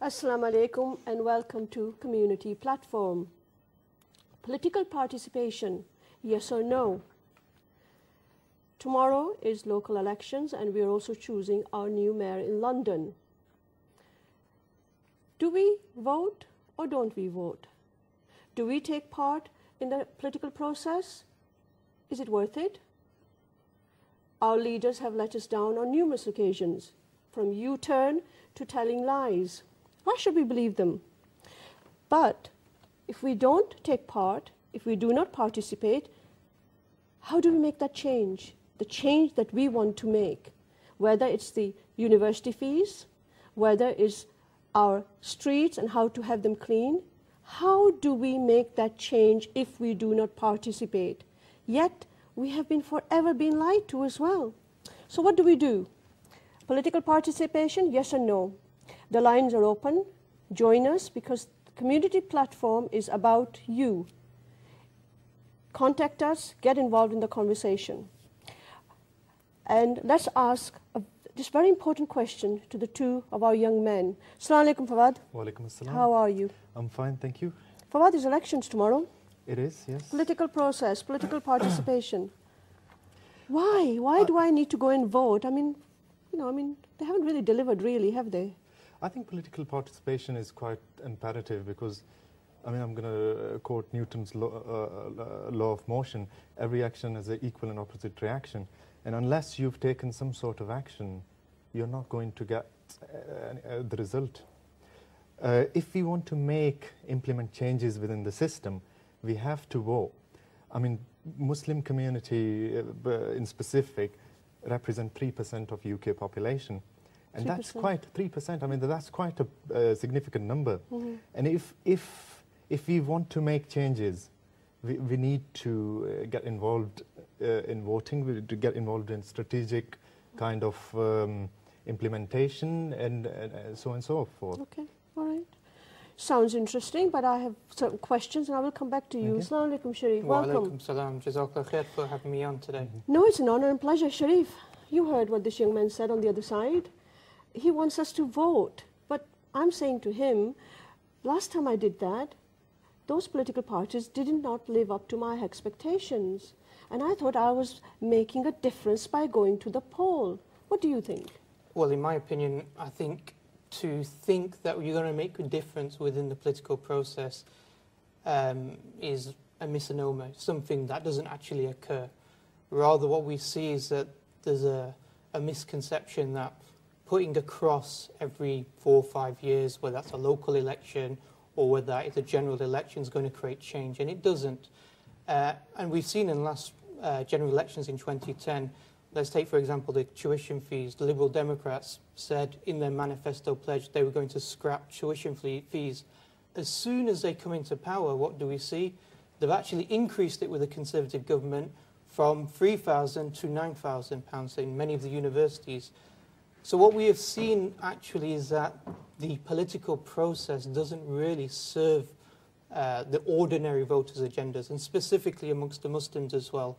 Assalamu alaikum and welcome to Community Platform. Political participation, yes or no? Tomorrow is local elections and we are also choosing our new mayor in London. Do we vote or don't we vote? Do we take part in the political process? Is it worth it? Our leaders have let us down on numerous occasions, from U-turn to telling lies. Why should we believe them? But if we don't take part, if we do not participate, how do we make that change? The change that we want to make, whether it's the university fees, whether it's our streets and how to have them clean, how do we make that change if we do not participate? Yet, we have forever been lied to as well. So what do? Political participation, yes or no? The lines are open. Join us because the community platform is about you. Contact us, get involved in the conversation. And let's ask this very important question to the two of our young men. Assalamu alaikum, Fawad. Wa alaikum assalam. How are you? I'm fine, thank you. Fawad, there's elections tomorrow. It is, yes. Political process, political participation. Why? Why do I need to go and vote? I mean, they haven't really delivered, really, have they? I think political participation is quite imperative because, I'm going to quote Newton's law of motion. Every action has an equal and opposite reaction. And unless you've taken some sort of action, you're not going to get the result. If we want to implement changes within the system, we have to vote. Muslim community in specific represent 3% of UK population. And 3%. That's quite 3%. That's quite a significant number. Mm-hmm. And if we want to make changes, we need to get involved in voting. We need to get involved in strategic kind of implementation and so on and so forth. Okay, all right. Sounds interesting, but I have certain questions and I will come back to you. Okay. Assalamu alaikum, Sharif. Welcome. Wa alaikum salam. Jazakallah khair for having me on today. No, it's an honor and pleasure. Sharif, you heard what this young man said on the other side. He wants us to vote. But I'm saying to him, last time I did that, those political parties did not live up to my expectations. And I thought I was making a difference by going to the poll. What do you think? Well, in my opinion, I think to think that you're going to make a difference within the political process is a misnomer, something that doesn't actually occur. Rather, what we see is that there's a misconception that putting across every 4 or 5 years, whether that's a local election or whether that is a general election, is going to create change, and it doesn't. And we've seen in the last general elections in 2010, let's take, for example, the tuition fees. The Liberal Democrats said in their manifesto pledge they were going to scrap tuition fees. As soon as they come into power, what do we see? They've actually increased it with the Conservative government from £3,000 to £9,000 in many of the universities. So what we have seen actually is that the political process doesn't really serve the ordinary voters' agendas, and specifically amongst the Muslims as well.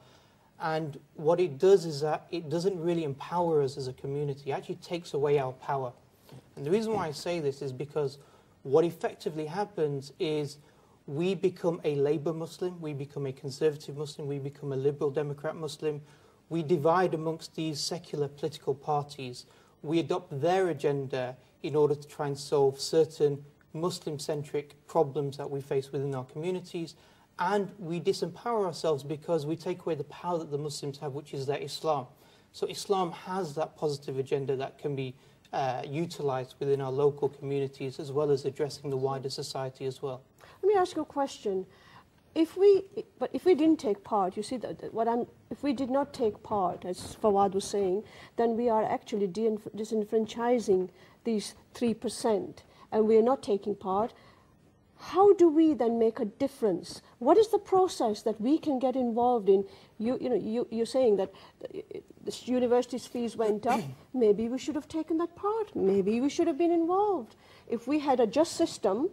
And what it does is that it doesn't really empower us as a community. It actually takes away our power. And the reason why I say this is because what effectively happens is we become a Labour Muslim, we become a Conservative Muslim, we become a Liberal Democrat Muslim. We divide amongst these secular political parties. We adopt their agenda in order to try and solve certain Muslim-centric problems that we face within our communities. And we disempower ourselves because we take away the power that the Muslims have, which is their Islam. So Islam has that positive agenda that can be utilised within our local communities as well as addressing the wider society as well. Let me ask you a question. If we didn't take part, you see, if we did not take part, as Fawad was saying, then we are actually disenfranchising these 3%, and we are not taking part. How do we then make a difference? What is the process that we can get involved in? You're saying that the university's fees went up. Maybe we should have taken that part. Maybe we should have been involved. If we had a just system,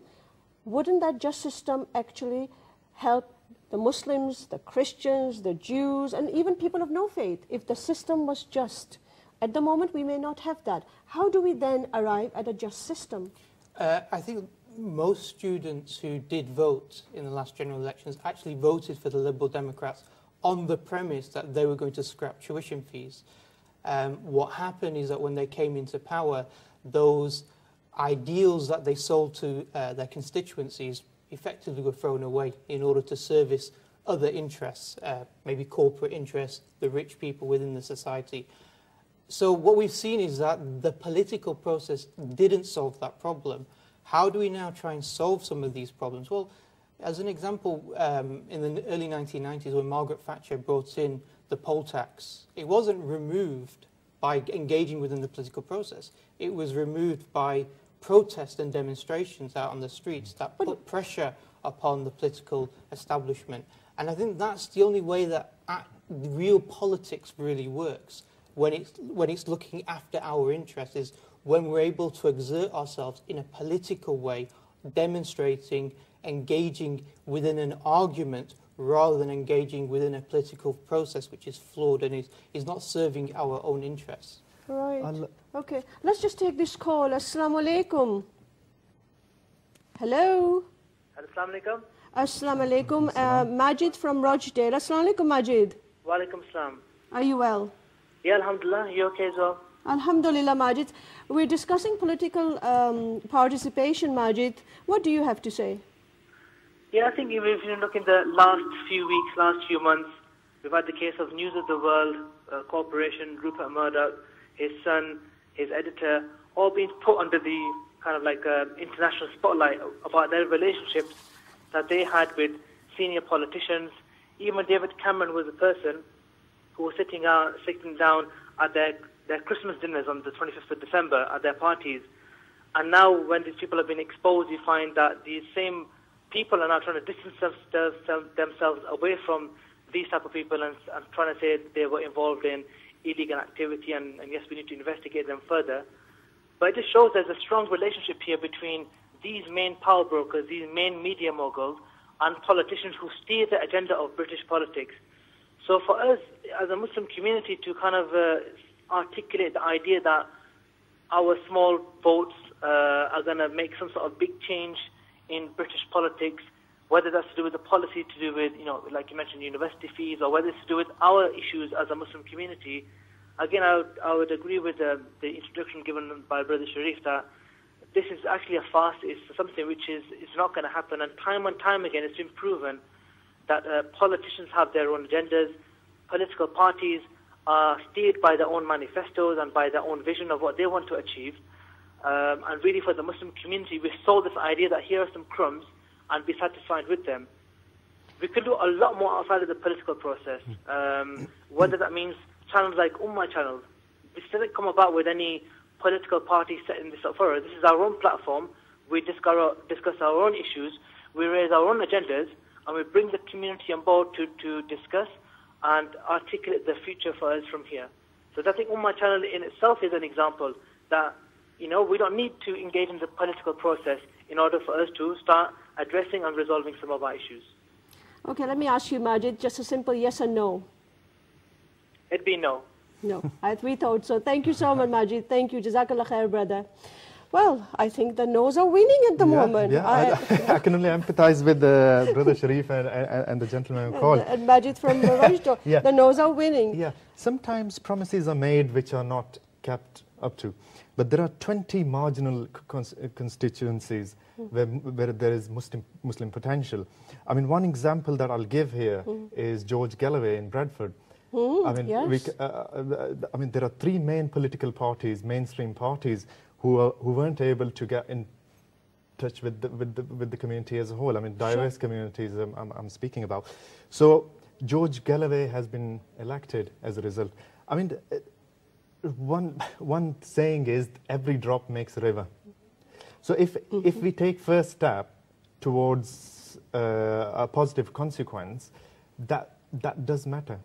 wouldn't that just system actually help the Muslims, the Christians, the Jews, and even people of no faith, if the system was just? At the moment, we may not have that. How do we then arrive at a just system? I think most students who did vote in the last general elections actually voted for the Liberal Democrats on the premise that they were going to scrap tuition fees. What happened is that when they came into power, those ideals that they sold to their constituencies effectively were thrown away in order to service other interests, maybe corporate interests, the rich people within the society. So what we've seen is that the political process didn't solve that problem. How do we now try and solve some of these problems? Well, as an example, in the early 1990s, when Margaret Thatcher brought in the poll tax, it wasn't removed by engaging within the political process. It was removed by protest and demonstrations out on the streets that put pressure upon the political establishment. And I think that's the only way that real politics really works, when it's looking after our interests, is when we're able to exert ourselves in a political way, demonstrating, engaging within an argument rather than engaging within a political process which is flawed and is not serving our own interests. Right. Okay. Let's just take this call. Assalamu alaikum. Hello. Assalamu alaikum. Assalamu alaikum. Majid from Rochdale. Assalamu alaikum, Majid. Wa alaikum assalam. Are you well? Yeah, alhamdulillah. You okay as well? Alhamdulillah, Majid. We're discussing political participation, Majid. What do you have to say? Yeah, I think if you look in the last few weeks, last few months, we've had the case of News of the World Corporation, Rupert Murdoch, his son, his editor, all being put under the kind of like international spotlight about their relationships that they had with senior politicians. Even David Cameron was a person who was sitting down at their Christmas dinners on the 25th of December at their parties. And now when these people have been exposed, you find that these same people are now trying to distance themselves away from these type of people and trying to say they were involved in illegal activity and yes, we need to investigate them further. But it just shows there's a strong relationship here between these main power brokers, these main media moguls, and politicians who steer the agenda of British politics. So for us, as a Muslim community, to kind of articulate the idea that our small votes are going to make some sort of big change in British politics, whether that's to do with the policy, to do with, like you mentioned, university fees, or whether it's to do with our issues as a Muslim community. Again, I would agree with the introduction given by Brother Sharif that this is actually a farce. It's something which is not going to happen. And time again, it's been proven that politicians have their own agendas. Political parties are steered by their own manifestos and by their own vision of what they want to achieve. And really for the Muslim community, we sold this idea that here are some crumbs and be satisfied with them. We could do a lot more outside of the political process, whether that means channels like Ummah channels. This doesn't come about with any political party setting this up for us. This is our own platform. We discuss our own issues, we raise our own agendas, and we bring the community on board to discuss and articulate the future for us from here. So I think Ummah channel in itself is an example that we don't need to engage in the political process in order for us to start addressing and resolving some of our issues. Okay, let me ask you, Majid, just a simple yes or no. It'd be no. No, we thought so. Thank you so much, Majid. Thank you. Jazakallah khair, brother. Well, I think the no's are winning at the moment. Yeah, I can only empathize with Brother Sharif and the gentleman who called. And Majid from Rajdo. Yeah. The no's are winning. Yeah, sometimes promises are made which are not kept up to. But there are 20 marginal constituencies where there is Muslim potential. I mean, one example that I'll give here is George Galloway in Bradford. I mean, yes. I mean, there are three main political parties, mainstream parties, who weren't able to get in touch with the community as a whole. I mean, diverse communities I'm speaking about. So George Galloway has been elected as a result. I mean, one saying is every drop makes a river. So if we take first step towards a positive consequence, that does matter.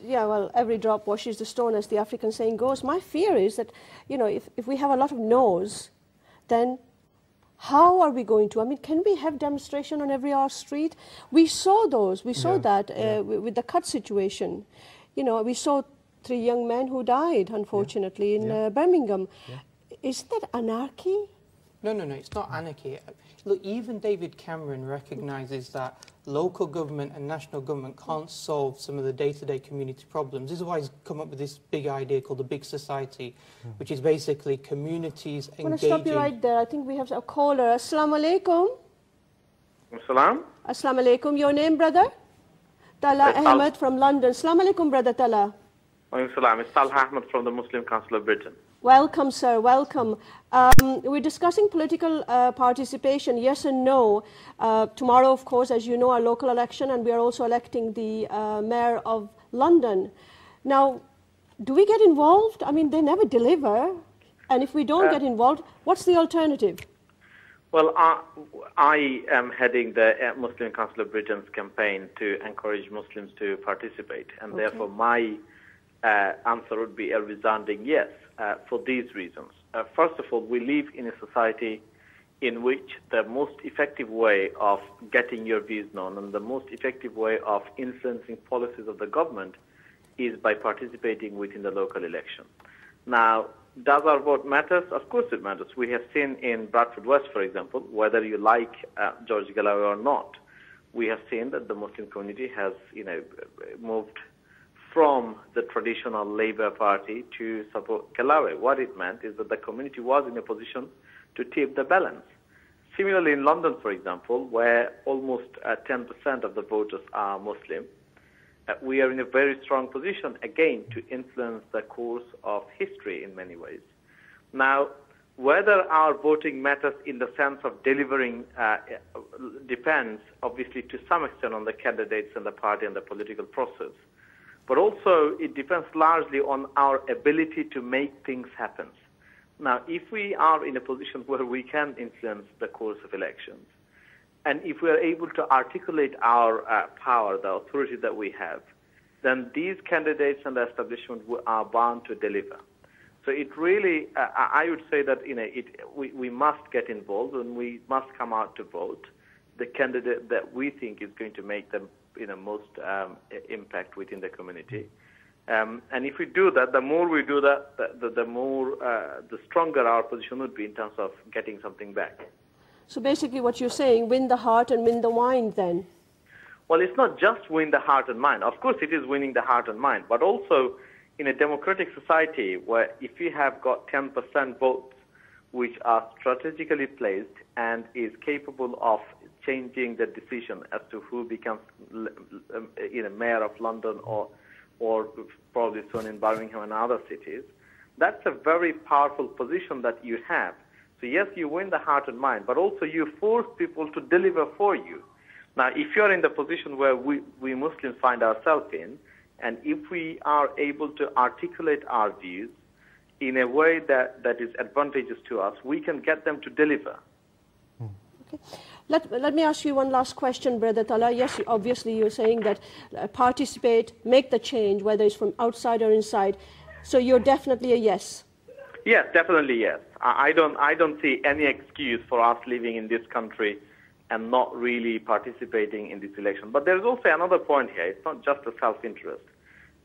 Yeah, well, every drop washes the stone, as the African saying goes. My fear is that, if we have a lot of no's, then how are we going to? I mean, can we have demonstration on every street? We saw those. We saw that with the cut situation. We saw 3 young men who died, unfortunately, in Birmingham. Isn't that anarchy? No, it's not anarchy. Look, even David Cameron recognises that local government and national government can't solve some of the day-to-day community problems. This is why he's come up with this big idea called the Big Society, which is basically communities engaging... I'm going to stop you right there. I think we have a caller. Assalamu alaikum. Salam. Assalamu alaikum. Your name, brother? Talha Ahmed from London. Assalamu alaikum, brother Talha. Salam. It's Talha Ahmed from the Muslim Council of Britain. Welcome, sir. Welcome. We're discussing political participation, yes and no. Tomorrow, of course, as you know, our local election, and we are also electing the mayor of London. Now, do we get involved? I mean, they never deliver. And if we don't get involved, what's the alternative? Well, I am heading the Muslim Council of Britain's campaign to encourage Muslims to participate. And therefore, my answer would be a resounding yes. For these reasons. First of all, we live in a society in which the most effective way of getting your views known and the most effective way of influencing policies of the government is by participating within the local election. Now, does our vote matter? Of course it matters. We have seen in Bradford West, for example, whether you like George Galloway or not, we have seen that the Muslim community has, moved from the traditional Labour Party to support Galloway. What it meant is that the community was in a position to tip the balance. Similarly, in London, for example, where almost 10% of the voters are Muslim, we are in a very strong position, again, to influence the course of history in many ways. Now, whether our voting matters in the sense of delivering depends, obviously, to some extent on the candidates and the party and the political process. But also, it depends largely on our ability to make things happen. Now, if we are in a position where we can influence the course of elections, and if we are able to articulate our power, the authority that we have, then these candidates and the establishment are bound to deliver. So it really, I would say that we must get involved and we must come out to vote the candidate that we think is going to make the most impact within the community. And if we do that, the more we do that, the stronger our position would be in terms of getting something back. So basically what you're saying, win the heart and win the mind then? Well, it's not just win the heart and mind. Of course, it is winning the heart and mind, but also in a democratic society where if you have got 10% votes which are strategically placed and is capable of changing the decision as to who becomes mayor of London or probably soon in Birmingham and other cities, that's a very powerful position that you have. So yes, you win the heart and mind, but also you force people to deliver for you. Now, if you're in the position where we Muslims find ourselves in, and if we are able to articulate our views in a way that is advantageous to us, we can get them to deliver. Okay. Let me ask you one last question, Brother Talha. Yes, obviously you're saying that participate, make the change, whether it's from outside or inside. So you're definitely a yes. Yes, definitely yes. I don't see any excuse for us living in this country and not really participating in this election. But there's also another point here. It's not just a self-interest.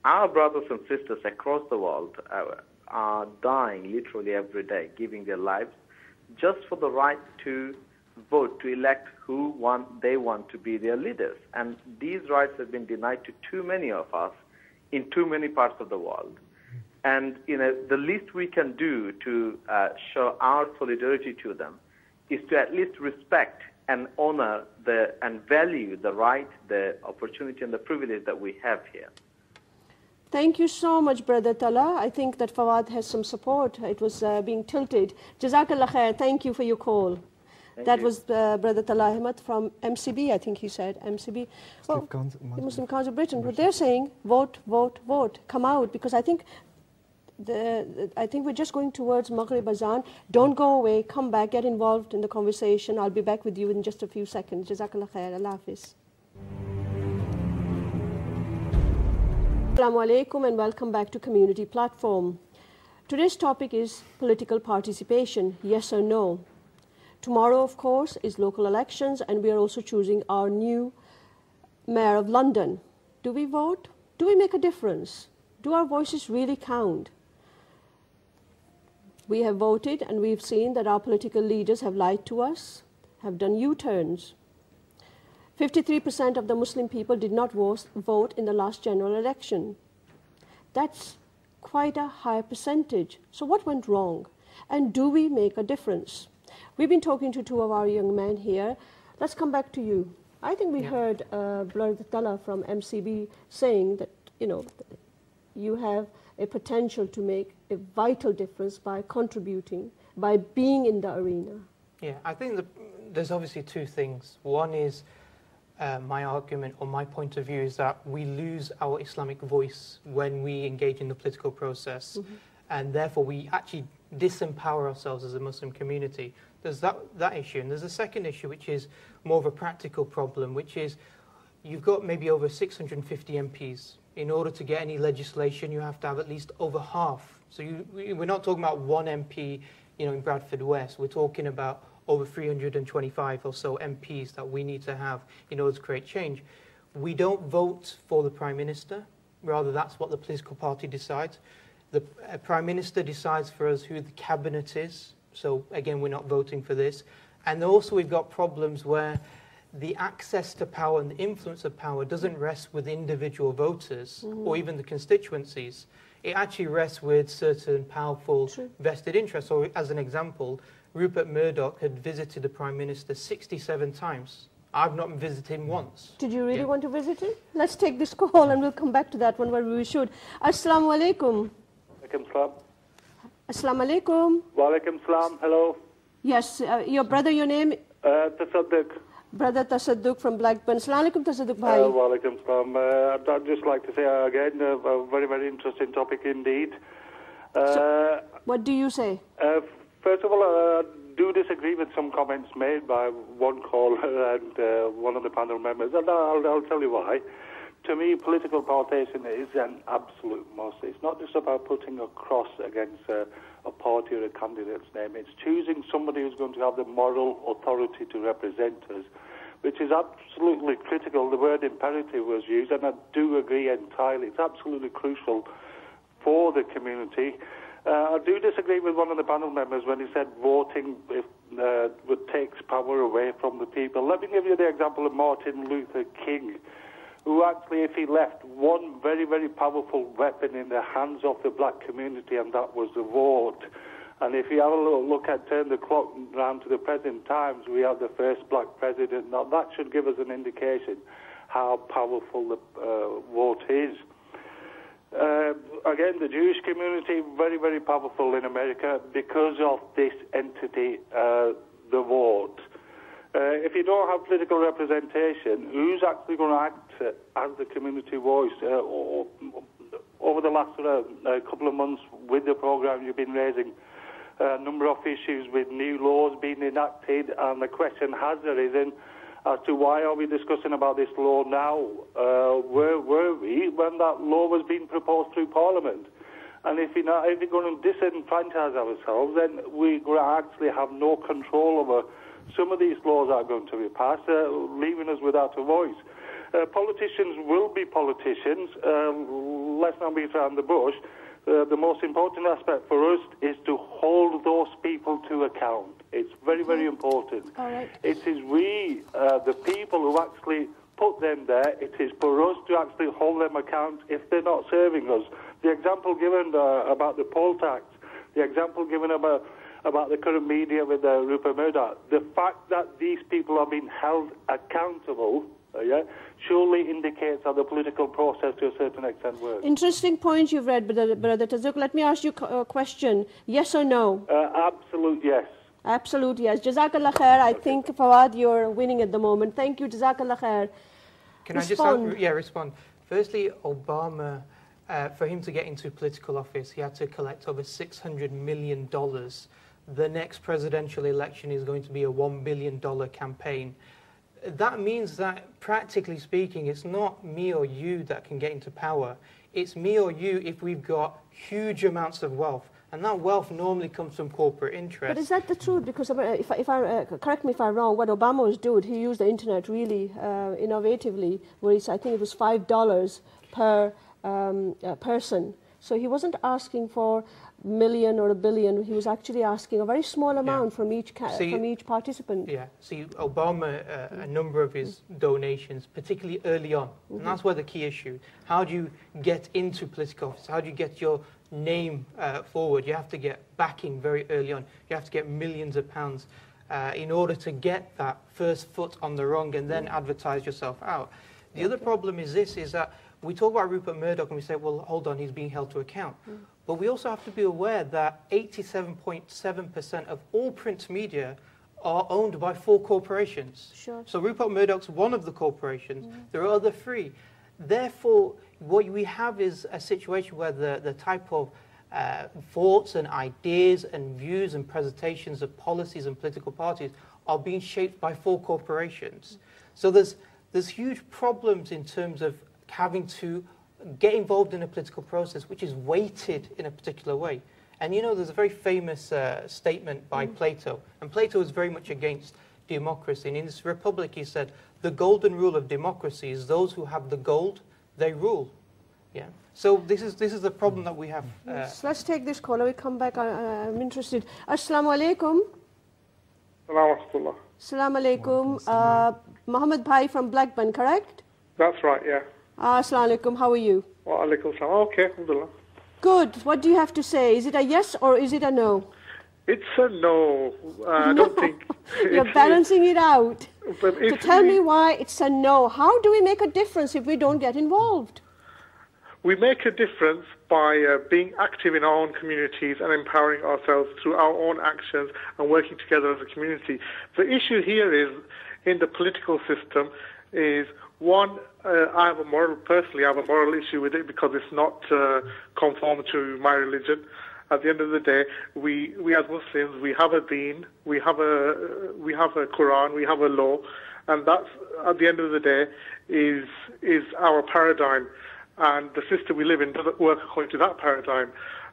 Our brothers and sisters across the world are dying literally every day, giving their lives just for the right to vote, to elect who they want to be their leaders. And these rights have been denied to too many of us in too many parts of the world. And the least we can do to show our solidarity to them is to at least respect and honor and value the right, the opportunity, and the privilege that we have here. Thank you so much, Brother Talha. I think that Fawad has some support. It was being tilted. Jazakallah khair. Thank you for your call. That was Brother Talha Ahmed from MCB, I think he said, MCB. Well, the Muslim Council of Britain. But they're saying, vote, vote, vote. Come out, because I think we're just going towards Maghrib Azan. Don't go away. Come back. Get involved in the conversation. I'll be back with you in just a few seconds. Jazakallah khair. Allah Hafiz. Assalamu alaikum and welcome back to Community Platform. Today's topic is political participation, yes or no. Tomorrow, of course, is local elections, and we are also choosing our new Mayor of London. Do we vote? Do we make a difference? Do our voices really count? We have voted and we've seen that our political leaders have lied to us, have done U-turns. 53% of the Muslim people did not vote in the last general election. That's quite a high percentage. So what went wrong? And do we make a difference? We've been talking to two of our young men here. Let's come back to you. I think we heard Brother Talha from MCB saying that, you have a potential to make a vital difference by contributing, by being in the arena. Yeah, I think there's obviously two things. One is my argument or my point of view is that we lose our Islamic voice when we engage in the political process, and therefore we actually disempower ourselves as a Muslim community. There's that issue, and there's a second issue which is more of a practical problem, which is you've got maybe over 650 MPs. In order to get any legislation, you have to have at least over half. So we're not talking about one MP, in Bradford West. We're talking about over 325 or so MPs that we need to have in order to create change. We don't vote for the Prime Minister. Rather, that's what the political party decides. The Prime Minister decides for us who the cabinet is. So again, we're not voting for this. And also we've got problems where the access to power and the influence of power doesn't rest with individual voters or even the constituencies. It actually rests with certain powerful vested interests. So as an example, Rupert Murdoch had visited the Prime Minister 67 times. I've not visited him once. Did you really want to visit him? Let's take this call and we'll come back to that one where we should. Assalamu alaikum. Alaikum salam. Assalamu alaikum. Wa alaikum salam. Hello. Yes, your brother, your name? Tasadduq. Brother Tasadduq from Blackburn. Assalamu alaikum, Tasadduq bhai. Wa alaikum salam. I'd just like to say again, a very, very interesting topic indeed. So, what do you say? First of all, I do disagree with some comments made by one caller and one of the panel members, and I'll tell you why. To me, political participation is an absolute must. It's not just about putting a cross against a party or a candidate's name. It's choosing somebody who's going to have the moral authority to represent us, which is absolutely critical. The word imperative was used, and I do agree entirely. It's absolutely crucial for the community. I do disagree with one of the panel members when he said voting takes power away from the people. Let me give you the example of Martin Luther King, who actually, if he left one very, very powerful weapon in the hands of the black community, and that was the vote. And if you have a little look at, turn the clock round to the present times, we have the first black president. Now, that should give us an indication how powerful the vote is. Again, the Jewish community, very, very powerful in America because of this entity, the vote. If you don't have political representation, who's actually going to act as the community voice? Over the last couple of months with the programme, you've been raising a number of issues with new laws being enacted, and the question has arisen as to why are we discussing about this law now? Where were we when that law was being proposed through Parliament? And if we're going to disenfranchise ourselves, then we're going to actually have no control over some of these laws that are going to be passed, leaving us without a voice. Politicians will be politicians. Let's not beat around the bush. The most important aspect for us is to hold those people to account. It's very, very important. All right. It is we, the people who actually put them there, it is for us to actually hold them account if they're not serving us. The example given about the poll tax, the example given about the current media with Rupert Murdoch, the fact that these people are being held accountable, surely indicates that the political process to a certain extent works. Interesting point you've read, Brother Tasadduq. Let me ask you a question. Yes or no? Absolute yes. Absolute yes. Jazakallah khair. I think, Fawad, you're winning at the moment. Thank you. Jazakallah khair. Can respond. I just respond? Firstly, Obama, for him to get into political office, he had to collect over $600 million. The next presidential election is going to be a $1 billion campaign. That means that, practically speaking, it's not me or you that can get into power. It's me or you if we've got huge amounts of wealth. And that wealth normally comes from corporate interests. But is that the truth? Because if I correct me if I'm wrong, what Obama was doing, he used the internet really innovatively, where I think it was $5 per person. So he wasn't asking for a million or a billion. He was actually asking a very small amount from each participant. Yeah. See, Obama, a number of his donations, particularly early on, and that's where the key issue. How do you get into political office? How do you get your name forward? You have to get backing very early on. You have to get millions of pounds in order to get that first foot on the rung and then advertise yourself out. The other problem is this, is that we talk about Rupert Murdoch and we say, well, hold on, he's being held to account. But we also have to be aware that 87.7% of all print media are owned by 4 corporations. Sure. So Rupert Murdoch's one of the corporations. There are other 3. Therefore, what we have is a situation where the type of thoughts and ideas and views and presentations of policies and political parties are being shaped by 4 corporations. So there's huge problems in terms of having to get involved in a political process which is weighted in a particular way. And you know, there's a very famous statement by Plato, and Plato is very much against democracy. And in his Republic, he said, the golden rule of democracy is those who have the gold, they rule. Yeah. So this is the problem that we have. So let's take this caller. We come back. I'm interested. Assalamu alaikum. Assalamu alaikum. Mohammed Bhai from Blackburn, correct? That's right, yeah. Assalamu alaikum. How are you? Wa alaikum salam. Okay, alhamdulillah. Good. What do you have to say? Is it a yes or is it a no? It's a no. I don't think. You're balancing it out. But So tell me why it's a no. How do we make a difference if we don't get involved? we make a difference by being active in our own communities and empowering ourselves through our own actions and working together as a community. The issue here is, in the political system, is one, I have a moral issue with it because it's not conform to my religion. At the end of the day, we as Muslims, we have a deen, we have a Quran, we have a law, and that's, at the end of the day, is our paradigm. And the system we live in doesn't work according to that paradigm.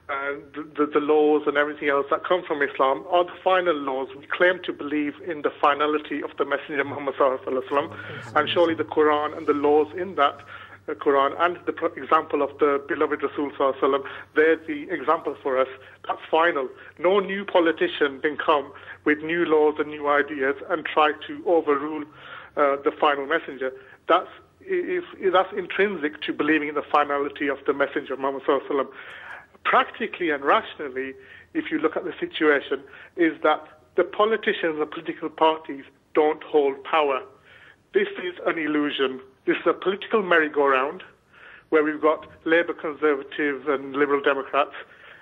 And the laws and everything else that come from Islam are the final laws. We claim to believe in the finality of the Messenger Muhammad sallallahu alaihi wasallam, and surely the Quran and the laws in that Quran and the example of the beloved Rasul sallallahu alaihi wasallam, they're the example for us. That's final. No new politician can come with new laws and new ideas and try to overrule the final messenger. That's intrinsic to believing in the finality of the Messenger Muhammad sallallahu alaihi wasallam. Practically and rationally, if you look at the situation, is that the politicians and political parties don't hold power. This is an illusion. This is a political merry-go-round where we've got Labour, Conservative and Liberal Democrats.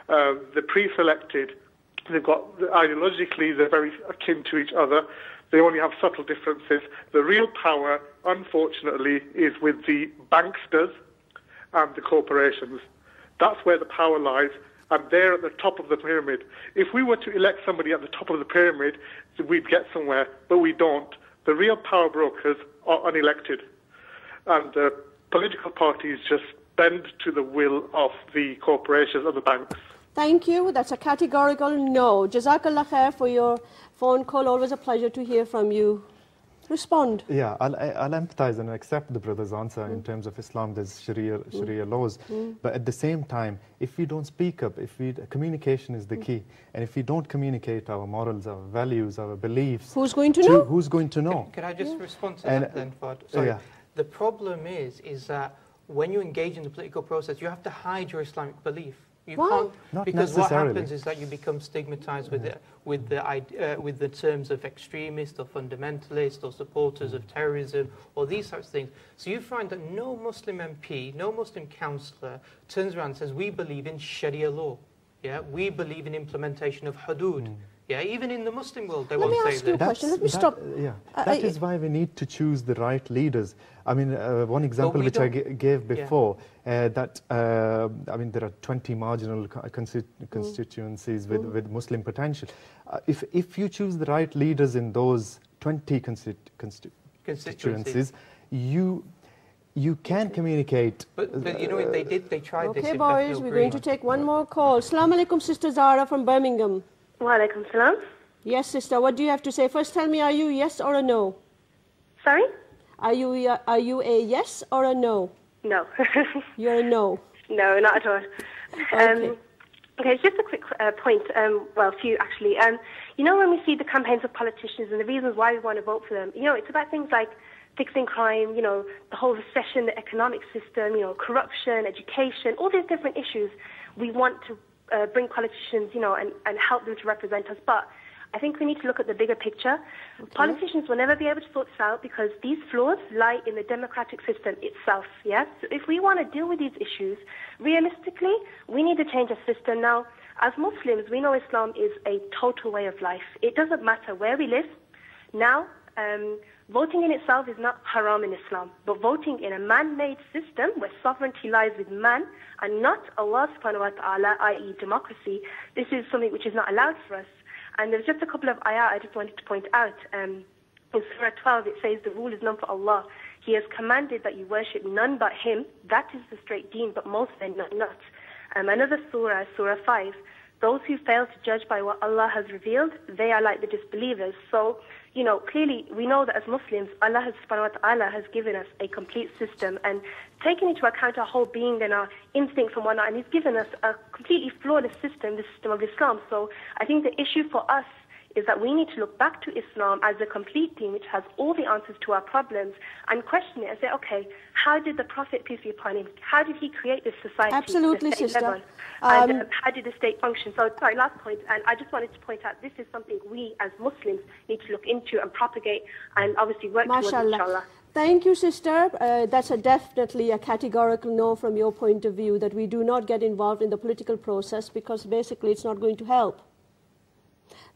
The pre-selected, they've got, ideologically, they're very akin to each other. They only have subtle differences. The real power, unfortunately, is with the banksters and the corporations. That's where the power lies, and they're at the top of the pyramid. If we were to elect somebody at the top of the pyramid, we'd get somewhere, but we don't. The real power brokers are unelected, and the political parties just bend to the will of the corporations and the banks. Thank you. That's a categorical no. Jazakallah khair for your phone call. Always a pleasure to hear from you. Respond. Yeah, I'll empathize and accept the brother's answer in terms of Islam. There's Sharia laws, but at the same time, if we don't speak up, communication is the key, and if we don't communicate our morals, our values, our beliefs, who's going to know? Who's going to know? Can I just respond to that then, Fad? Sorry. Yeah. The problem is that when you engage in the political process, you have to hide your Islamic belief. You can't, Not because what necessarily. happens is that you become stigmatized with the terms of extremist or fundamentalist or supporters of terrorism or these types of things. So you find that no Muslim MP, no Muslim councillor turns around and says, we believe in Sharia law. Yeah, we believe in implementation of hudud. Yeah, even in the Muslim world, they won't say that. Let me ask you a question. Let me stop. That is why we need to choose the right leaders. I mean, one example which I gave before, that, I mean, there are 20 marginal constituencies with Muslim potential. If you choose the right leaders in those 20 constituencies, you can communicate. But you know, they tried this. Okay, boys, we're going to take one more call. Assalamu alaikum, Sister Zara from Birmingham. Wa alaikum salam. Yes, sister, what do you have to say? First, tell me, are you yes or a no? Sorry? Are you a yes or a no? No. You're a no. No, not at all. Okay. Okay, just a quick point. Well, a few actually. You know, when we see the campaigns of politicians and the reasons why we want to vote for them, you know, it's about things like fixing crime, you know, the whole recession, the economic system, you know, corruption, education, all these different issues. We want to bring politicians, you know, and help them to represent us. But I think we need to look at the bigger picture. Okay. Politicians will never be able to sort this out because these flaws lie in the democratic system itself, yes? So if we want to deal with these issues, realistically, we need to change the system. Now, as Muslims, we know Islam is a total way of life. It doesn't matter where we live. Now, voting in itself is not haram in Islam, but voting in a man-made system where sovereignty lies with man and not Allah subhanahu wa ta'ala, i.e. democracy, this is something which is not allowed for us. And there's just a couple of ayat I just wanted to point out. In Surah 12, it says, the rule is none for Allah. He has commanded that you worship none but Him. That is the straight deen, but most men not. Another surah, Surah 5, those who fail to judge by what Allah has revealed, they are like the disbelievers. So, you know, clearly we know that as Muslims, Allah subhanahu wa ta'ala has given us a complete system and taken into account our whole being and our instincts and whatnot, and He's given us a completely flawless system, the system of Islam. So I think the issue for us is that we need to look back to Islam as a complete deen which has all the answers to our problems and question it and say, okay, how did the Prophet, peace be upon him, how did he create this society? Absolutely, sister. Level? And how did the state function? So, sorry, last point, and I just wanted to point out this is something we as Muslims need to look into and propagate and obviously work towards, inshallah. Thank you, sister. That's definitely a categorical no from your point of view, that we do not get involved in the political process because basically it's not going to help.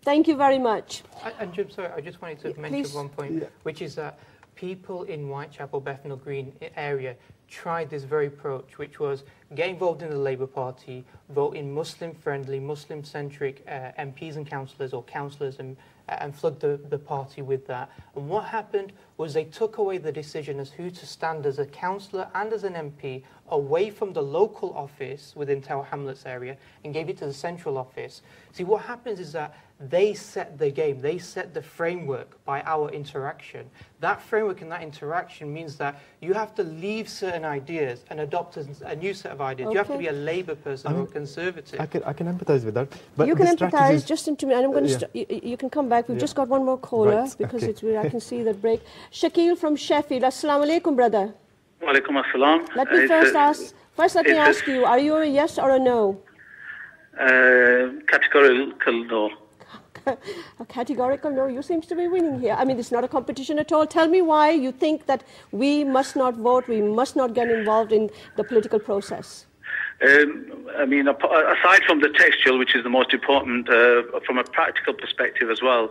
Thank you very much. And Jim, sorry, I just wanted to mention one point, which is that people in Whitechapel, Bethnal Green area tried this very approach, which was get involved in the Labour Party, vote in Muslim-friendly, Muslim-centric MPs and councillors or councillors and flood the party with that. And what happened was they took away the decision as who to stand as a councillor and as an MP away from the local office within Tower Hamlets area and gave it to the central office. See, what happens is that they set the game, they set the framework by our interaction. That framework and that interaction means that you have to leave certain ideas and adopt a new set of ideas. Okay. You have to be a Labour person or a Conservative. I can empathise with that. But you can empathise just into me, and I'm going to you can come back. We've just got one more caller because it's I can see that break. Shakil from Sheffield. Assalamu alaikum, brother. Wa alaikum assalam. Let me first let me ask you, are you a yes or a no? Categorical no. A categorical no. You seem to be winning here. I mean, it's not a competition at all. Tell me why you think that we must not vote, we must not get involved in the political process. I mean, aside from the textual, which is the most important, from a practical perspective as well,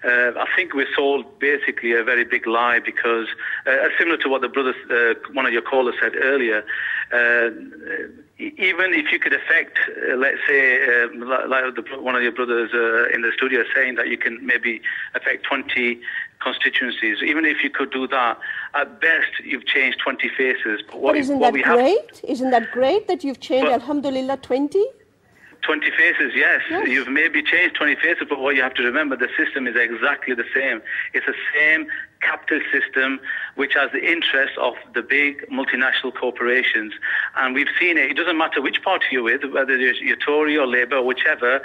I think we sold basically a very big lie because, similar to what the brothers, one of your callers said earlier, even if you could affect, let's say, like one of your brothers in the studio saying that you can maybe affect 20 constituencies, even if you could do that, at best you've changed 20 faces. But isn't that great? Isn't that great that you've changed, alhamdulillah, 20? 20 faces, yes. You've maybe changed 20 faces, but what you have to remember, the system is exactly the same. It's the same capitalist system which has the interests of the big multinational corporations. And we've seen it. It doesn't matter which party you're with, whether you're Tory or Labour or whichever.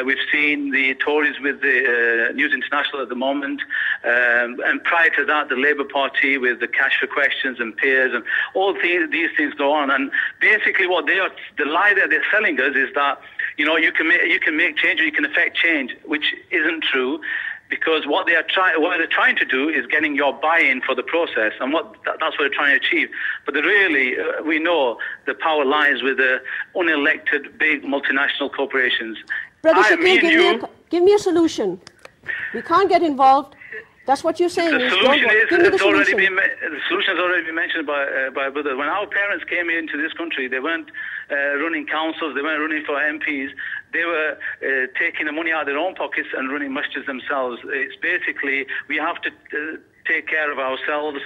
We've seen the Tories with the News International at the moment. And prior to that, the Labour Party with the cash for questions and peers and all these things go on. And basically what the lie that they're selling us is that, you know, you can make change or you can affect change, which isn't true. Because what they're trying to do is getting your buy-in for the process, and that's what they're trying to achieve. But really, we know the power lies with the unelected big multinational corporations. Brother Shakir, give me a solution. We can't get involved. That's what you're saying. The solution the solution has already been mentioned by brothers. When our parents came into this country, they weren't running councils, they weren't running for MPs. They were taking the money out of their own pockets and running masjids themselves. It's basically, we have to take care of ourselves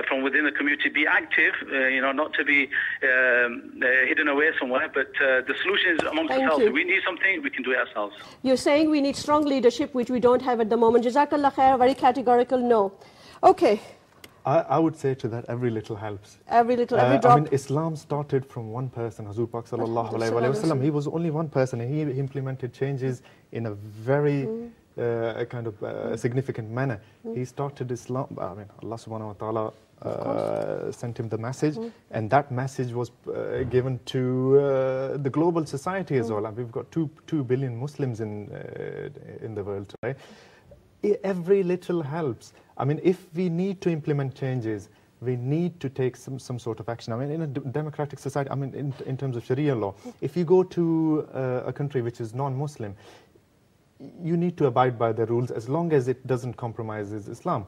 from within the community, be active, not to be hidden away somewhere, but the solution is amongst ourselves. If we need something, we can do it ourselves. You're saying we need strong leadership, which we don't have at the moment. Jazakallah khair, very categorical no. Okay, I would say to that, every little helps. Every little, every drop. I mean, Islam started from one person, Hazur Pak sallallahu alayhi wa sallam. He was only one person, and he implemented changes in a very kind of significant manner. He started Islam, I mean, Allah subhanahu wa ta'ala sent him the message, and that message was given to the global society as well. And we've got 2 billion Muslims in the world today. Every little helps. I mean, if we need to implement changes, we need to take some sort of action. I mean, in a democratic society, I mean, in terms of Sharia law, if you go to a country which is non-Muslim, you need to abide by the rules as long as it doesn't compromise Islam.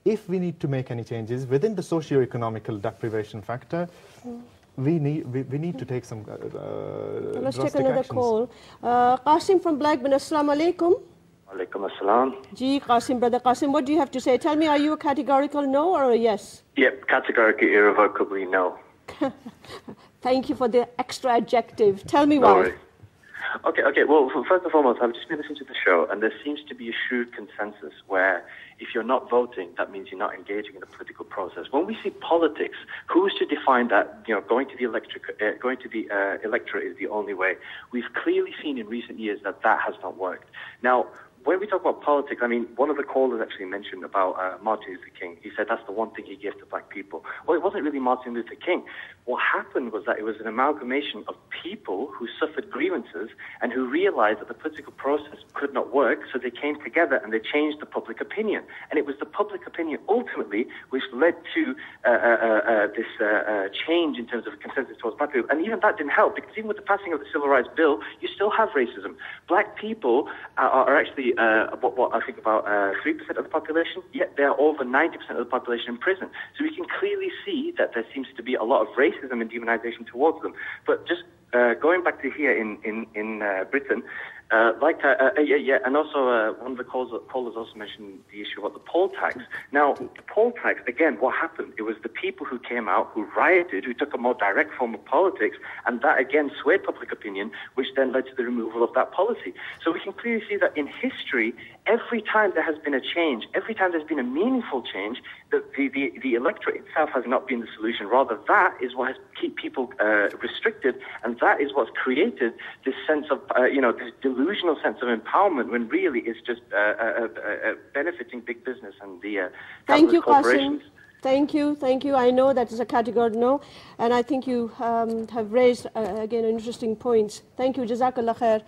If we need to make any changes within the socio-economical deprivation factor, we need to take some let's take drastic another actions. call. Qasim from Blackburn, assalamu alaikum. Alaikum assalam. Ji, Qasim, brother Qasim, what do you have to say? Tell me, are you a categorical no or a yes? Yep, categorically, irrevocably no. Thank you for the extra adjective. Tell me No why. worries. Okay. Well, first and foremost, I've just been listening to the show, and there seems to be a shrewd consensus where if you're not voting, that means you're not engaging in the political process. When we see politics, who's to define that? You know, going to the electorate is the only way. We've clearly seen in recent years that has not worked. Now, when we talk about politics, I mean, one of the callers actually mentioned about Martin Luther King. He said that's the one thing he gave to black people. Well, it wasn't really Martin Luther King. What happened was that it was an amalgamation of people who suffered grievances and who realized that the political process could not work, so they came together and they changed the public opinion. And it was the public opinion, ultimately, which led to this change in terms of consensus towards black people. And even that didn't help, because even with the passing of the Civil Rights Bill, you still have racism. Black people are actually what I think about 3% of the population, yet they are over 90% of the population in prison. So we can clearly see that there seems to be a lot of racism and demonization towards them. But just going back to here in Britain, and also one of the callers also mentioned the issue about the poll tax. Now, the poll tax, again, what happened? It was the people who came out, who rioted, who took a more direct form of politics, and that again swayed public opinion, which then led to the removal of that policy. So we can clearly see that in history, every time there has been a change, every time there's been a meaningful change, the electorate itself has not been the solution. Rather, that is what has kept people restricted, and that is what's created this sense of, this delusional sense of empowerment, when really it's just benefiting big business and the Thank you, corporations. Qasim. Thank you. I know that is a categorical no, and I think you have raised, again, interesting points. Thank you, Jazakallah khair.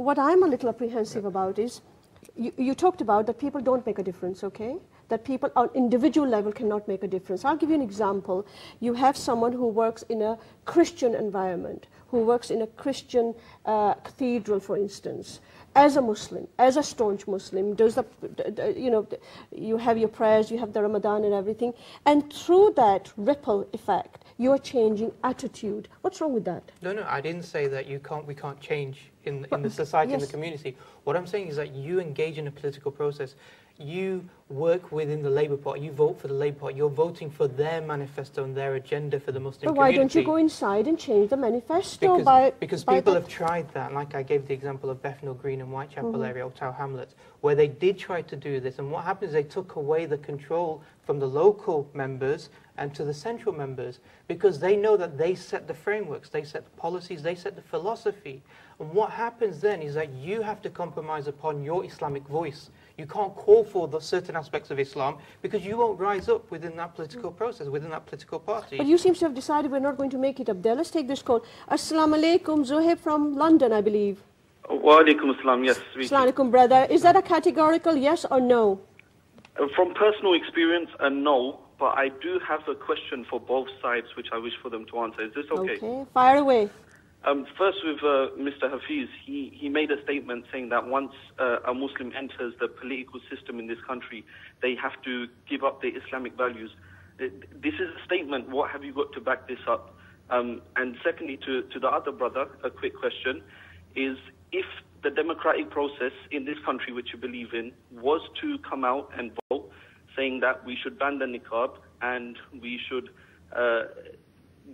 What I'm a little apprehensive about is, you talked about that people don't make a difference, okay? That people on individual level cannot make a difference. I'll give you an example. You have someone who works in a Christian environment, who works in a Christian cathedral, for instance, as a Muslim, as a staunch Muslim, does you have your prayers, you have the Ramadan and everything, and through that ripple effect, you are changing attitude. What's wrong with that? No, I didn't say that we can't change in the society, in the community. What I'm saying is that you engage in a political process. You work within the Labour Party, you vote for the Labour Party, you're voting for their manifesto and their agenda for the Muslim community. But why don't you go inside and change the manifesto? Because people have tried that, like I gave the example of Bethnal Green and Whitechapel area, or Tower Hamlets, where they did try to do this, and what happens is they took away the control from the local members and to the central members, because they know that they set the frameworks, they set the policies, they set the philosophy. And what happens then is that you have to compromise upon your Islamic voice. You can't call for the certain aspects of Islam because you won't rise up within that political process, within that political party. But you seem to have decided we're not going to make it up there. Let's take this call. Assalamu alaikum, Zohaib from London, I believe. Wa alaikum assalam, yes. Assalamu alaikum, brother. Is that a categorical yes or no? From personal experience, no. But I do have a question for both sides, which I wish for them to answer. Is this okay? Okay, fire away. First, with Mr. Hafiz, he made a statement saying that once a Muslim enters the political system in this country, they have to give up their Islamic values. This is a statement. What have you got to back this up? And secondly, to the other brother, a quick question is, if the democratic process in this country, which you believe in, was to come out and vote, saying that we should ban the niqab and we should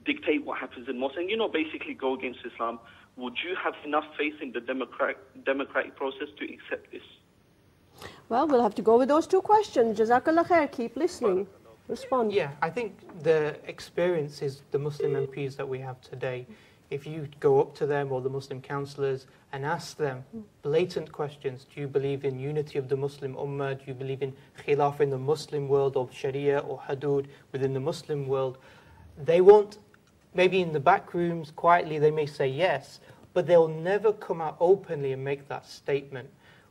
dictate what happens in mosques, and basically go against Islam, would you have enough faith in the democratic process to accept this? Well, we'll have to go with those two questions. Jazakallah khair. Keep listening. Respond. Yeah, I think the experience is the Muslim MPs that we have today. If you go up to them or the Muslim councillors and ask them blatant questions, do you believe in unity of the Muslim Ummah? Do you believe in khilaf in the Muslim world, or Sharia or Hudud within the Muslim world? They won't, maybe in the back rooms, quietly, they may say yes, but they'll never come out openly and make that statement.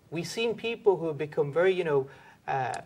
We've seen people who have become very,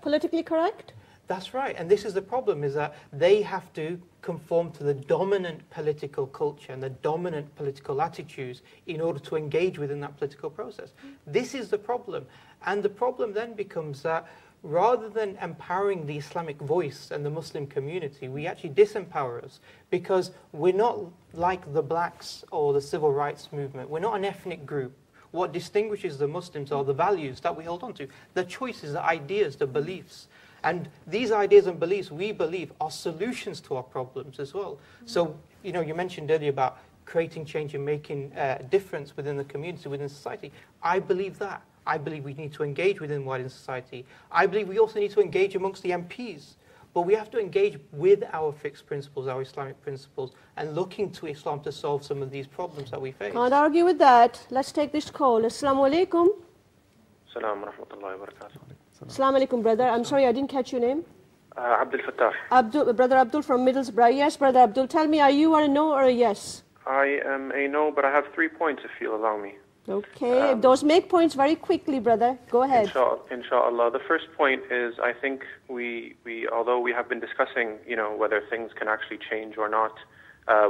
politically correct? That's right, and this is the problem, is that they have to conform to the dominant political culture and the dominant political attitudes in order to engage within that political process. This is the problem, and the problem then becomes that rather than empowering the Islamic voice and the Muslim community, we actually disempower us, because we're not like the blacks or the civil rights movement. We're not an ethnic group. What distinguishes the Muslims are the values that we hold on to, the choices, the ideas, the beliefs. And these ideas and beliefs, we believe, are solutions to our problems as well. So, you mentioned earlier about creating change and making a difference within the community, within society. I believe that. I believe we need to engage within wider society. I believe we also need to engage amongst the MPs. But we have to engage with our fixed principles, our Islamic principles, and looking to Islam to solve some of these problems that we face. Can't argue with that. Let's take this call. Assalamu alaikum. Assalamu rahmatullahi wa barakatuh. Assalamu alaikum, brother. I'm sorry, I didn't catch your name. Abdul Fattah. Brother Abdul from Middlesbrough. Yes, Brother Abdul, tell me, are you a no or a yes? I am a no, but I have 3 points if you'll allow me. Okay, those make points very quickly, brother. Go ahead. Inshallah. The first point is, I think we although we have been discussing, whether things can actually change or not,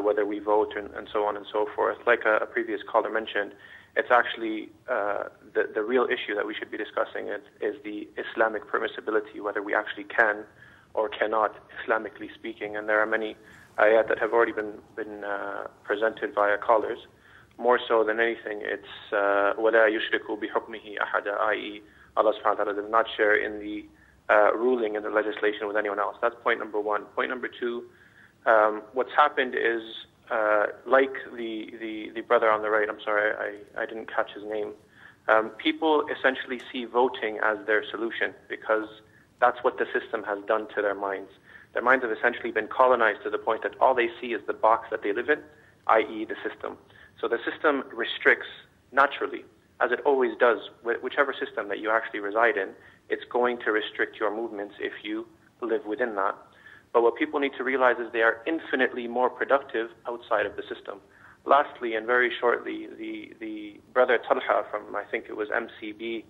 whether we vote and so on and so forth, like a previous caller mentioned, it's actually the real issue that we should be discussing is the Islamic permissibility, whether we actually can or cannot, Islamically speaking. And there are many ayat that have already been presented via callers. More so than anything, it's وَلَا يُشْرِكُوا بِحُكْمِهِ أَحَدًا, i.e. Allah subhanahu wa ta'ala does not share in the ruling and the legislation with anyone else. That's point number one. Point number two, what's happened is, like the brother on the right, I'm sorry, I didn't catch his name, people essentially see voting as their solution because that's what the system has done to their minds. Their minds have essentially been colonized to the point that all they see is the box that they live in, i.e. the system. So the system restricts naturally, as it always does, whichever system that you actually reside in, it's going to restrict your movements if you live within that. But what people need to realize is they are infinitely more productive outside of the system. Lastly, and very shortly, the brother Talha from, I think it was MCB,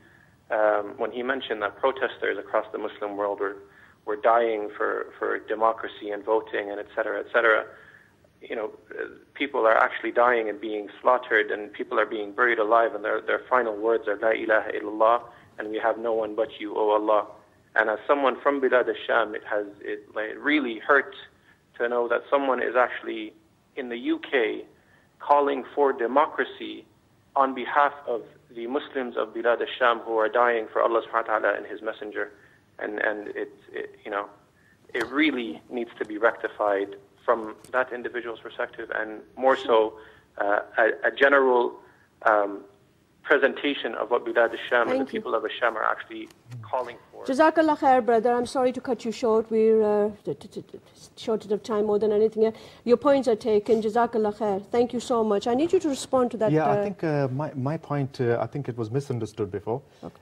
when he mentioned that protesters across the Muslim world were dying for democracy and voting and et cetera, people are actually dying and being slaughtered, and people are being buried alive, and their final words are La ilaha illallah, and we have no one but you, O Allah. And as someone from Bilad al-Sham, it really hurts to know that someone is actually in the UK calling for democracy on behalf of the Muslims of Bilad al-Sham who are dying for Allah subhanahu wa ta'ala and His Messenger. And it really needs to be rectified from that individual's perspective, and more so a general presentation of what Bilad al-Sham and the people of al-Sham are actually calling for. Jazakallah khair, brother. I'm sorry to cut you short. We're shorted of time more than anything else. Your points are taken. Jazakallah khair. Thank you so much. I need you to respond to that. Yeah, I think my point, I think it was misunderstood before. Okay.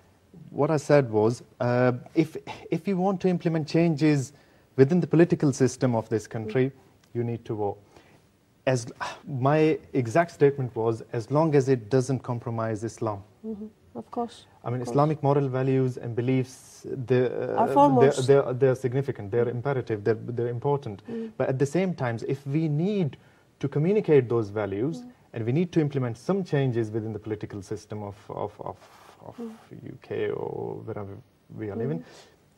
What I said was, if you want to implement changes within the political system of this country, you need to vote. As my exact statement was, as long as it doesn't compromise Islam. Of course. I mean, Islamic moral values and beliefs, they're significant, they're imperative, they're important. But at the same time, if we need to communicate those values and we need to implement some changes within the political system of UK or wherever we are living,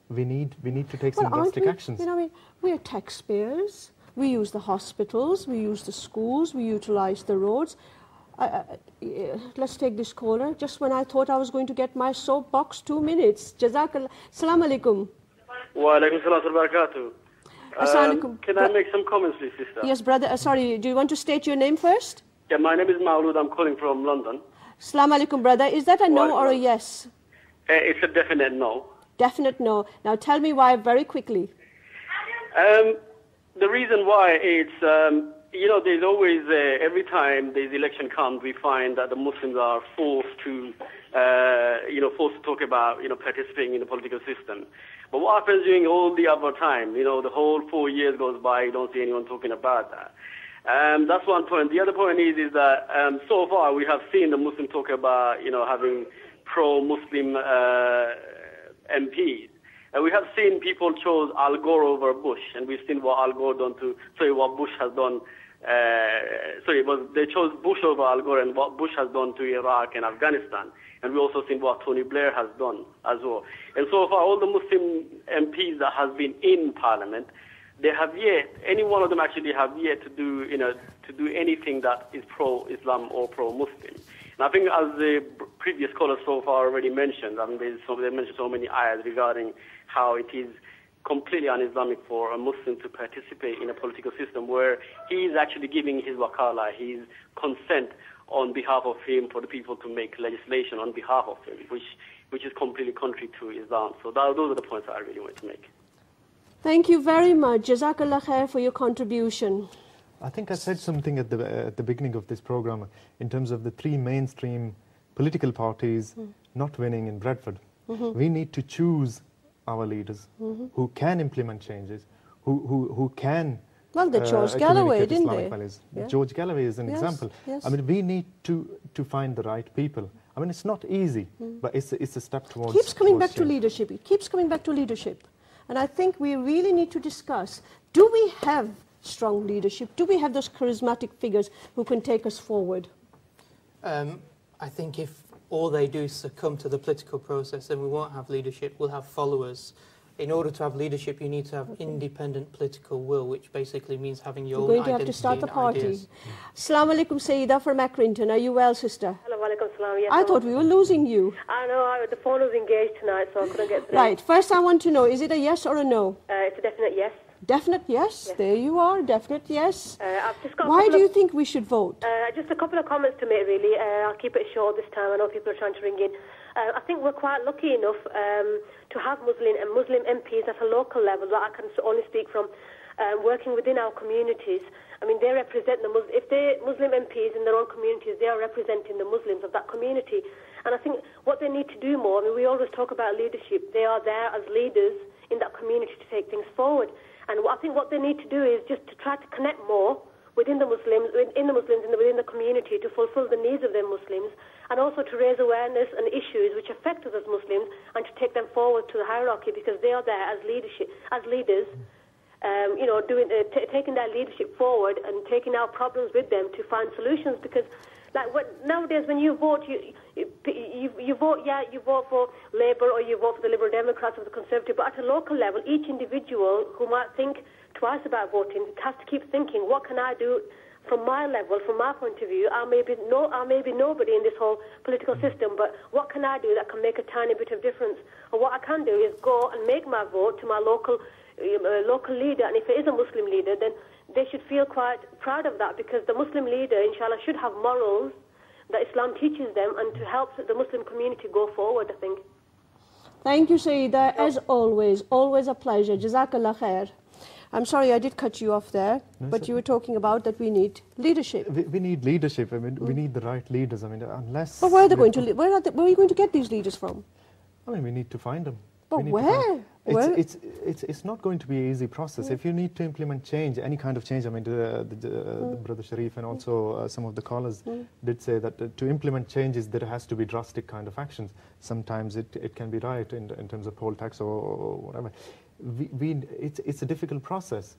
we need to take some drastic actions. We are taxpayers. We use the hospitals, we use the schools, we utilize the roads. Let's take this caller. Just when I thought I was going to get my soapbox, 2 minutes. Jazakallah. Assalamu alaikum. Wa alaikum salam wa barakatuh. Can I make some comments, please, sister? Yes, brother. Sorry, do you want to state your name first? Yeah, my name is Maulud. I'm calling from London. Assalamu alaikum, brother. Is that a no or a yes? It's a definite no. Definite no. Now tell me why very quickly. The reason why is, there's always, every time this election comes, we find that the Muslims are forced to talk about, participating in the political system. But what happens during all the other time? The whole 4 years goes by, you don't see anyone talking about that. That's one point. The other point is that so far we have seen the Muslims talk about, having pro-Muslim MPs. And we have seen people chose Al Gore over Bush, and we've seen what what Bush has done. They chose Bush over Al Gore and what Bush has done to Iraq and Afghanistan. And we've also seen what Tony Blair has done as well. And so far, all the Muslim MPs that has been in Parliament, any one of them actually have yet to do anything that is pro-Islam or pro-Muslim. And I think as the previous callers so far already mentioned, they mentioned so many ayahs regarding how it is completely un-Islamic for a Muslim to participate in a political system where he is actually giving his wakala, his consent on behalf of him for the people to make legislation on behalf of him, which is completely contrary to Islam. So those are the points that I really want to make. Thank you very much. Jazakallah khair for your contribution. I think I said something at the beginning of this program in terms of the three mainstream political parties not winning in Bradford. We need to choose our leaders who can implement changes, who can. Well, they chose Galloway, didn't they? Yeah. George Galloway is an example. Yes. I mean, we need to find the right people. I mean, it's not easy, but it's a step towards. It keeps coming back to leadership. It keeps coming back to leadership, and I think we really need to discuss: do we have strong leadership? Do we have those charismatic figures who can take us forward? I think if all they do is succumb to the political process, then we won't have leadership, we'll have followers. In order to have leadership, you need to have independent political will, which basically means having your own identity. We're going to have to start the party. Ideas. Assalamu alaikum, Sayyida from Accrington. Are you well, sister? Hello, alaikum salam. Yes, I thought we were losing you. I know, the phone was engaged tonight, so I couldn't get through. Right, first I want to know, is it a yes or a no? It's a definite yes. Definite yes? Yes. There you are, definite yes. I've just got Why do you think we should vote? Just a couple of comments to make, really. I'll keep it short this time. I know people are trying to ring in. I think we're quite lucky enough to have Muslim MPs at a local level that I can only speak from working within our communities. I mean, they represent the Muslims. If they're Muslim MPs in their own communities, they are representing the Muslims of that community. And I think what they need to do more, I mean, we always talk about leadership. They are there as leaders in that community to take things forward. And I think what they need to do is just to try to connect more within the Muslims, within the community, to fulfill the needs of their Muslims, and also to raise awareness and issues which affect us as Muslims, and to take them forward to the hierarchy, because they are there as leaders, taking their leadership forward and taking our problems with them to find solutions. Because nowadays, when you vote, you vote for Labour or you vote for the Liberal Democrats or the Conservative, but at a local level, each individual who might think twice about voting has to keep thinking, what can I do from my level, from my point of view? I may be nobody in this whole political system, but what can I do that can make a tiny bit of difference? And what I can do is go and make my vote to my local leader, and if it is a Muslim leader, then they should feel quite proud of that, because the Muslim leader, inshallah, should have morals that Islam teaches them, and to help the Muslim community go forward, I think. Thank you, Sayyida. As always a pleasure. Jazakallah khair. I'm sorry I did cut you off there, but you were talking about that we need leadership. We need leadership. I mean, we need the right leaders. I mean, unless. But where are they going to? Where are you going to get these leaders from? I mean, we need to find them. But where? It's not going to be an easy process. If you need to implement change, any kind of change, I mean, the Brother Sharif and also some of the callers did say that to implement changes, there has to be drastic kind of actions. Sometimes it can be right in terms of poll tax or whatever. It's a difficult process,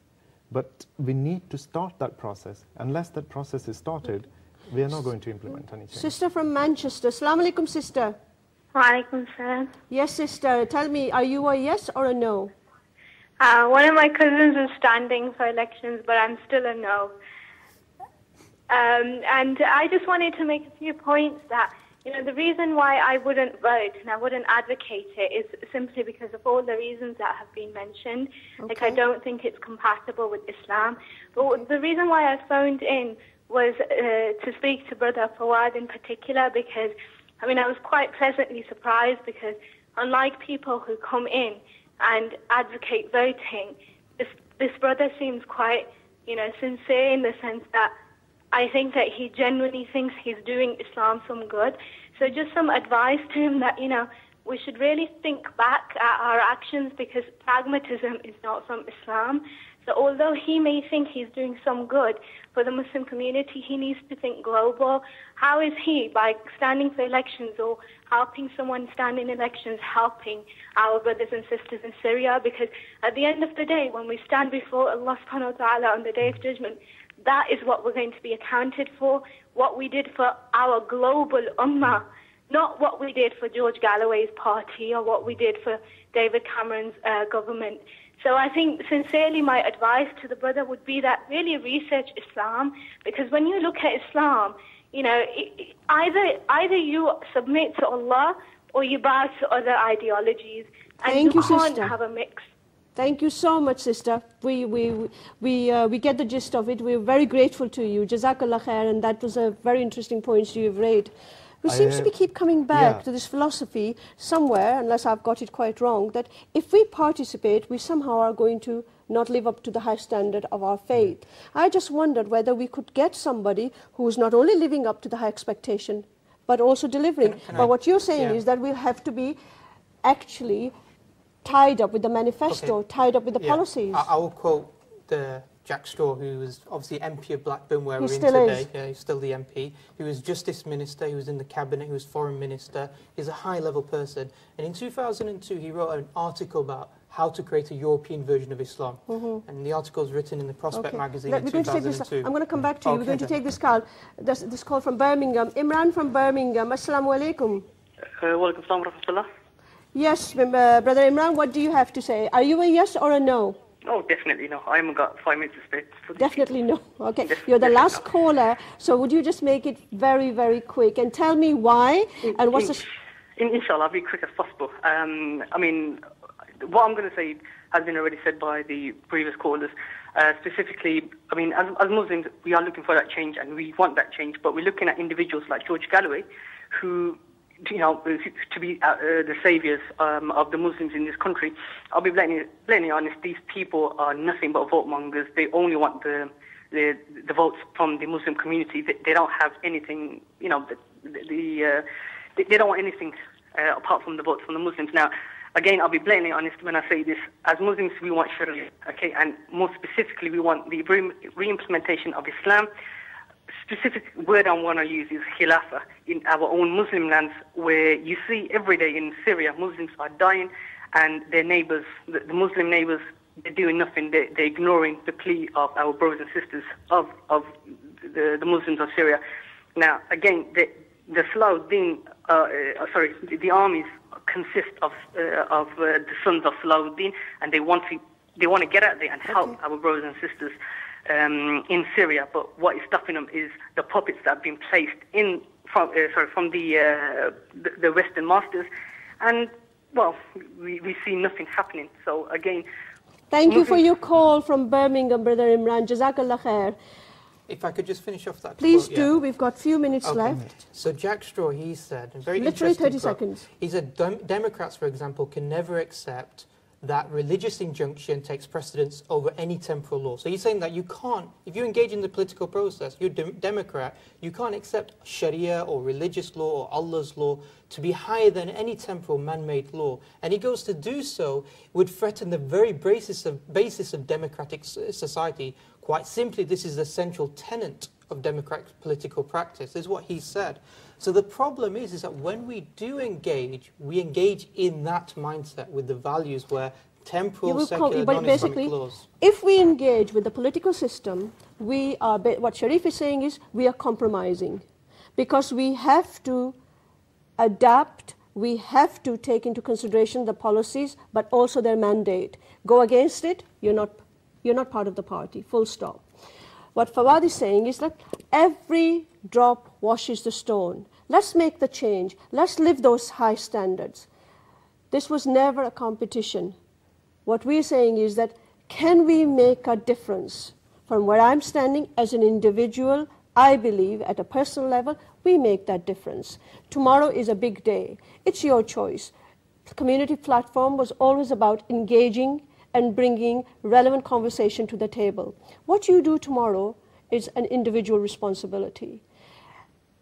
but we need to start that process. Unless that process is started, we are not going to implement any change. Sister from Manchester. Assalamu alaikum, sister. Walaikum salam. Yes, sister. Tell me, are you a yes or a no? One of my cousins is standing for elections, but I'm still a no. And I just wanted to make a few points that, the reason why I wouldn't vote and I wouldn't advocate it is simply because of all the reasons that have been mentioned. Okay. Like, I don't think it's compatible with Islam. But the reason why I phoned in was to speak to Brother Fawad in particular, because I was quite pleasantly surprised, because unlike people who come in and advocate voting, this brother seems quite, sincere in the sense that I think that he genuinely thinks he's doing Islam some good. So just some advice to him that, we should really think back at our actions, because pragmatism is not from Islam. So although he may think he's doing some good for the Muslim community, he needs to think global. How is he, by standing for elections or helping someone stand in elections, helping our brothers and sisters in Syria? Because at the end of the day, when we stand before Allah subhanahu wa ta'ala on the Day of Judgment, that is what we're going to be accounted for, what we did for our global ummah, not what we did for George Galloway's party or what we did for David Cameron's government. So I think, sincerely, my advice to the brother would be that really research Islam, because when you look at Islam, either you submit to Allah or you bow to other ideologies, and you can't have a mix. Thank you so much, sister. We get the gist of it. We're very grateful to you. Jazakallah khair, and that was a very interesting point you've raised. We seems to be keep coming back to this philosophy somewhere, unless I've got it quite wrong, that if we participate, we somehow are going to not live up to the high standard of our faith. I just wondered whether we could get somebody who's not only living up to the high expectation, but also delivering. But what you're saying is that we'll have to be actually tied up with the manifesto, tied up with the policies. I will quote the Jack Straw, who was obviously MP of Blackburn, where we're in still today. Is. Yeah, he's still the MP. He was Justice Minister, he was in the Cabinet, he was Foreign Minister. He's a high-level person. And in 2002, he wrote an article about how to create a European version of Islam. And the article is written in the Prospect magazine in 2002. I'm going to come back to you. We're going to take this call. This call from Birmingham. Imran from Birmingham. Assalamu alaikum. Walaikum assalam wa rahmatullah. Yes, Brother Imran, what do you have to say? Are you a yes or a no? Oh, definitely no. I haven't got 5 minutes to spare. Definitely no. Okay, you're the last caller, so would you just make it very, very quick and tell me why and what's the... Inshallah, I'll be quick as possible. I mean, what I'm going to say has been already said by the previous callers. Specifically, I mean, as Muslims, we are looking for that change and we want that change, but we're looking at individuals like George Galloway, who, to be the saviors of the Muslims in this country. I'll be blatantly honest, these people are nothing but vote mongers. They only want the votes from the Muslim community. They don't have anything, they don't want anything apart from the votes from the Muslims. Now, again, I'll be blatantly honest when I say this. As Muslims, we want Sharia, okay? And more specifically, we want the re-implementation of Islam. Specific word I want to use is Khilafah in our own Muslim lands, where you see every day in Syria, Muslims are dying and their neighbors, the Muslim neighbors, they're doing nothing. They're ignoring the plea of our brothers and sisters of the Muslims of Syria. Now, again, the Salahuddin, the armies consist of the sons of Salahuddin, and they want to get out there and help our brothers and sisters in Syria. But what is stopping them is the puppets that have been placed from the Western masters, and well, we see nothing happening. So again, thank you for your call from Birmingham, Brother Imran. Jazakallah khair. If I could just finish off that Please quote, do. We've got a few minutes left. So Jack Straw, he said, a very literally interesting 30 quote. seconds. He said, Democrats, for example, can never accept that religious injunction takes precedence over any temporal law. So he's saying that you can't, if you engage in the political process, you're a Democrat, you can't accept Sharia or religious law or Allah's law to be higher than any temporal man-made law. And he goes to do so would threaten the very basis of democratic society. Quite simply, this is the central tenet of democratic political practice, is what he said. So the problem is that when we do engage, we engage in that mindset with the values where temporal, secular, non-Islamic laws. If we engage with the political system, we are, what Sharif is saying is, we are compromising. Because we have to adapt, we have to take into consideration the policies, but also their mandate. Go against it, you're not part of the party, full stop. What Fawad is saying is that every drop washes the stone. Let's make the change. Let's live those high standards. This was never a competition. What we're saying is that, can we make a difference? From where I'm standing as an individual, I believe at a personal level, we make that difference. Tomorrow is a big day. It's your choice. community platform was always about engaging and bringing relevant conversation to the table. What you do tomorrow is an individual responsibility.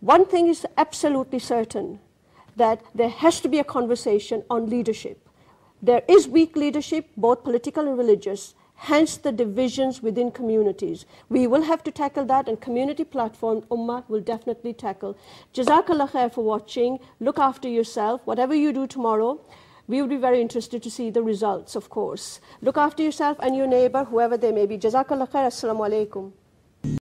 One thing is absolutely certain, that there has to be a conversation on leadership. There is weak leadership, both political and religious, hence the divisions within communities. We will have to tackle that, and community platform, Ummah, will definitely tackle. Jazakallah khair for watching. Look after yourself. Whatever you do tomorrow, we would be very interested to see the results, of course. Look after yourself and your neighbor, whoever they may be. Jazakallah khair. Assalamu alaikum.